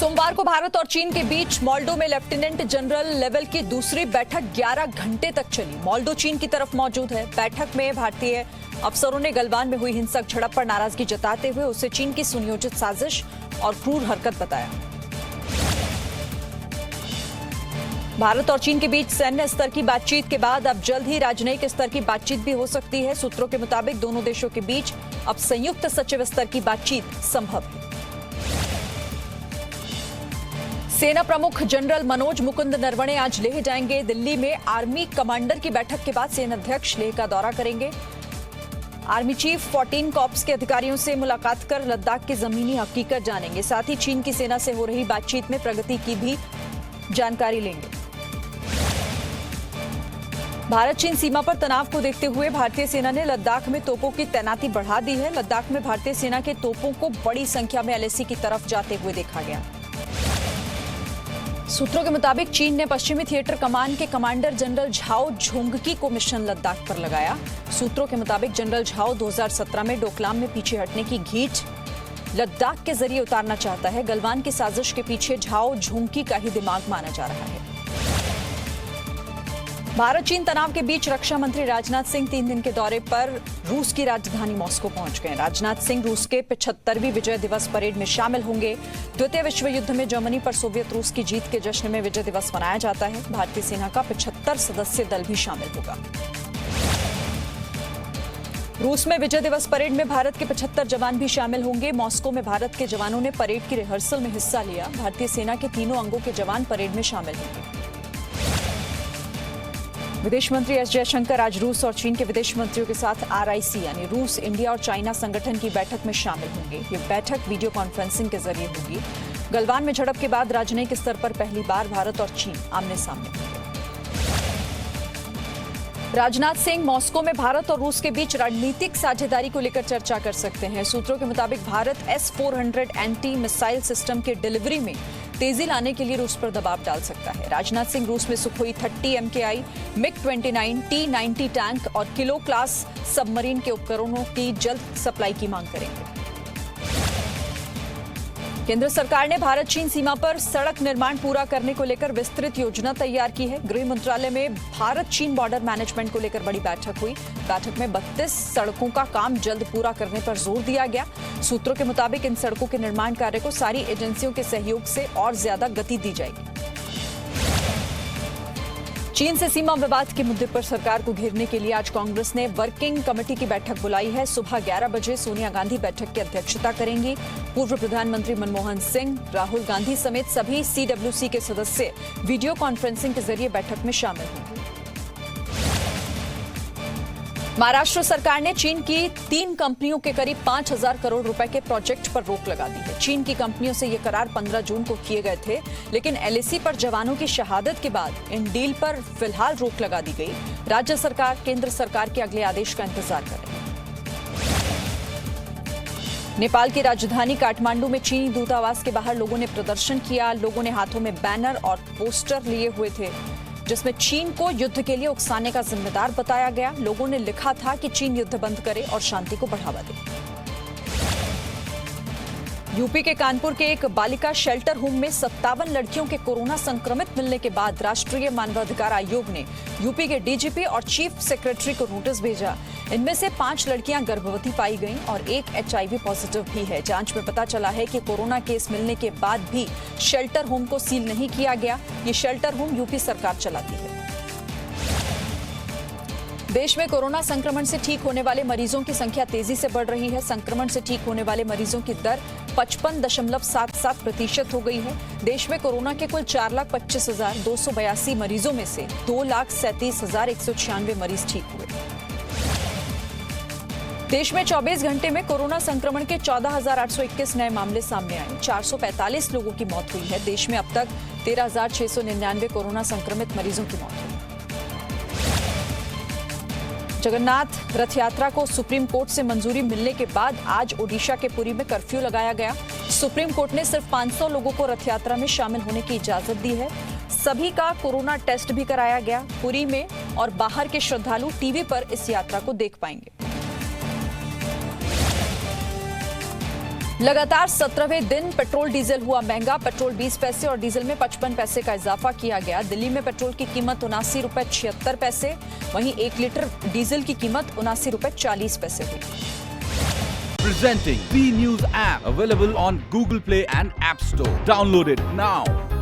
सोमवार को भारत और चीन के बीच मोल्डो में लेफ्टिनेंट जनरल लेवल की दूसरी बैठक 11 घंटे तक चली। मोल्डो चीन की तरफ मौजूद है। बैठक में भारतीय अफसरों ने गलवान में हुई हिंसक झड़प पर नाराजगी जताते हुए उसे चीन की सुनियोजित साजिश और क्रूर हरकत बताया। भारत और चीन के बीच सैन्य स्तर की बातचीत के बाद अब जल्द ही राजनयिक स्तर की बातचीत भी हो सकती है। सूत्रों के मुताबिक दोनों देशों के बीच अब संयुक्त सचिव स्तर की बातचीत संभव है। सेना प्रमुख जनरल मनोज मुकुंद नरवणे आज लेह जाएंगे। दिल्ली में आर्मी कमांडर की बैठक के बाद सेनाध्यक्ष लेह का दौरा करेंगे। आर्मी चीफ 14 कॉर्प्स के अधिकारियों से मुलाकात कर लद्दाख की जमीनी हकीकत जानेंगे। साथ ही चीन की सेना से हो रही बातचीत में प्रगति की भी जानकारी लेंगे। भारत चीन सीमा पर तनाव को देखते हुए भारतीय सेना ने लद्दाख में तोपों की तैनाती बढ़ा दी है। लद्दाख में भारतीय सेना के तोपों को बड़ी संख्या में एलएसी की तरफ जाते हुए देखा गया। सूत्रों के मुताबिक चीन ने पश्चिमी थिएटर कमान के कमांडर जनरल झाओ झोंगकी को मिशन लद्दाख पर लगाया। सूत्रों के मुताबिक जनरल झाओ 2017 में डोकलाम में पीछे हटने की खींच लद्दाख के जरिए उतारना चाहता है। गलवान की साजिश के पीछे झाओ झोंगकी का ही दिमाग माना जा रहा है। भारत चीन तनाव के बीच रक्षा मंत्री राजनाथ सिंह 3 दिन के दौरे पर रूस की राजधानी मॉस्को पहुंच गए। राजनाथ सिंह रूस के 75वीं विजय दिवस परेड में शामिल होंगे। द्वितीय विश्व युद्ध में जर्मनी पर सोवियत रूस की जीत के जश्न में विजय दिवस मनाया जाता है। भारतीय सेना का 75 सदस्यीय दल भी शामिल होगा। रूस में विजय दिवस परेड में भारत के 75 जवान भी शामिल होंगे। मॉस्को में भारत के जवानों ने परेड की रिहर्सल में हिस्सा लिया। भारतीय सेना के तीनों अंगों के जवान परेड में शामिल होंगे। विदेश मंत्री एस जयशंकर आज रूस और चीन के विदेश मंत्रियों के साथ RIC यानी रूस, इंडिया और चाइना संगठन की बैठक में शामिल होंगे। ये बैठक वीडियो कॉन्फ्रेंसिंग के जरिए होगी। गलवान में झड़प के बाद राजनयिक स्तर पर पहली बार भारत और चीन आमने सामने होंगे। राजनाथ सिंह मॉस्को में भारत और रूस के बीच रणनीतिक साझेदारी को लेकर चर्चा कर सकते हैं। सूत्रों के मुताबिक Bharat S-400 anti missile system की डिलीवरी में तेजी लाने के लिए रूस पर दबाव डाल सकता है। राजनाथ सिंह रूस में Sukhoi 30 MKI, MiG-29, T-90 tank और किलो क्लास सबमरीन के उपकरणों की जल्द सप्लाई की मांग करेंगे। केंद्र सरकार ने भारत चीन सीमा पर सड़क निर्माण पूरा करने को लेकर विस्तृत योजना तैयार की है। गृह मंत्रालय में भारत चीन बॉर्डर मैनेजमेंट को लेकर बड़ी बैठक हुई। बैठक में 32 सड़कों का काम जल्द पूरा करने पर जोर दिया गया। सूत्रों के मुताबिक इन सड़कों के निर्माण कार्य को सारी एजेंसियों के सहयोग से और ज्यादा गति दी जाएगी। चीन से सीमा विवाद के मुद्दे पर सरकार को घेरने के लिए आज कांग्रेस ने वर्किंग कमेटी की बैठक बुलाई है। सुबह 11 बजे सोनिया गांधी बैठक की अध्यक्षता करेंगी। पूर्व प्रधानमंत्री मनमोहन सिंह, राहुल गांधी समेत सभी CWC के सदस्य वीडियो कॉन्फ्रेंसिंग के जरिए बैठक में शामिल होंगे। महाराष्ट्र सरकार ने चीन की 3 कंपनियों के करीब 5,000 करोड़ रुपए के प्रोजेक्ट पर रोक लगा दी है। चीन की कंपनियों से ये करार 15 जून को किए गए थे, लेकिन LAC पर जवानों की शहादत के बाद इन डील पर फिलहाल रोक लगा दी गई। राज्य सरकार केंद्र सरकार के अगले आदेश का इंतजार कर रही है। नेपाल की राजधानी काठमांडू में चीनी दूतावास के बाहर लोगों ने प्रदर्शन किया। लोगों ने हाथों में बैनर और पोस्टर लिए हुए थे जिसमें चीन को युद्ध के लिए उकसाने का जिम्मेदार बताया गया। लोगों ने लिखा था कि चीन युद्ध बंद करे और शांति को बढ़ावा दे। यूपी के कानपुर के एक बालिका शेल्टर होम में 57 लड़कियों के कोरोना संक्रमित मिलने के बाद राष्ट्रीय मानवाधिकार आयोग ने यूपी के DGP और चीफ सेक्रेटरी को नोटिस भेजा। इनमें से 5 लड़कियां गर्भवती पाई गईं और एक HIV पॉजिटिव भी है। जांच में पता चला है कि कोरोना केस मिलने के बाद भी शेल्टर होम को सील नहीं किया गया। ये शेल्टर होम यूपी सरकार चलाती है। देश में कोरोना संक्रमण से ठीक होने वाले मरीजों की संख्या तेजी से बढ़ रही है। संक्रमण से ठीक होने वाले मरीजों की दर 55.77% हो गई है। देश में कोरोना के कुल 4,25,282 मरीजों में से 2,37,196 मरीज ठीक हुए। देश में 24 घंटे में कोरोना संक्रमण के 14,821 नए मामले सामने आए। 445 लोगों की मौत हुई है। देश में अब तक 13,699 कोरोना संक्रमित मरीजों की मौत हुई। जगन्नाथ रथ यात्रा को सुप्रीम कोर्ट से मंजूरी मिलने के बाद आज ओडिशा के पुरी में कर्फ्यू लगाया गया। सुप्रीम कोर्ट ने सिर्फ 500 लोगों को रथ यात्रा में शामिल होने की इजाजत दी है। सभी का कोरोना टेस्ट भी कराया गया। पुरी में और बाहर के श्रद्धालु टीवी पर इस यात्रा को देख पाएंगे। लगातार 17वें दिन पेट्रोल डीजल हुआ महंगा। पेट्रोल 20 पैसे और डीजल में 55 पैसे का इजाफा किया गया। दिल्ली में पेट्रोल की कीमत 79 रुपए 76 पैसे, वहीं 1 लीटर डीजल की कीमत 79 रुपए 40 पैसे हुई। Presenting B News app, available on Google Play and App Store. Download it now.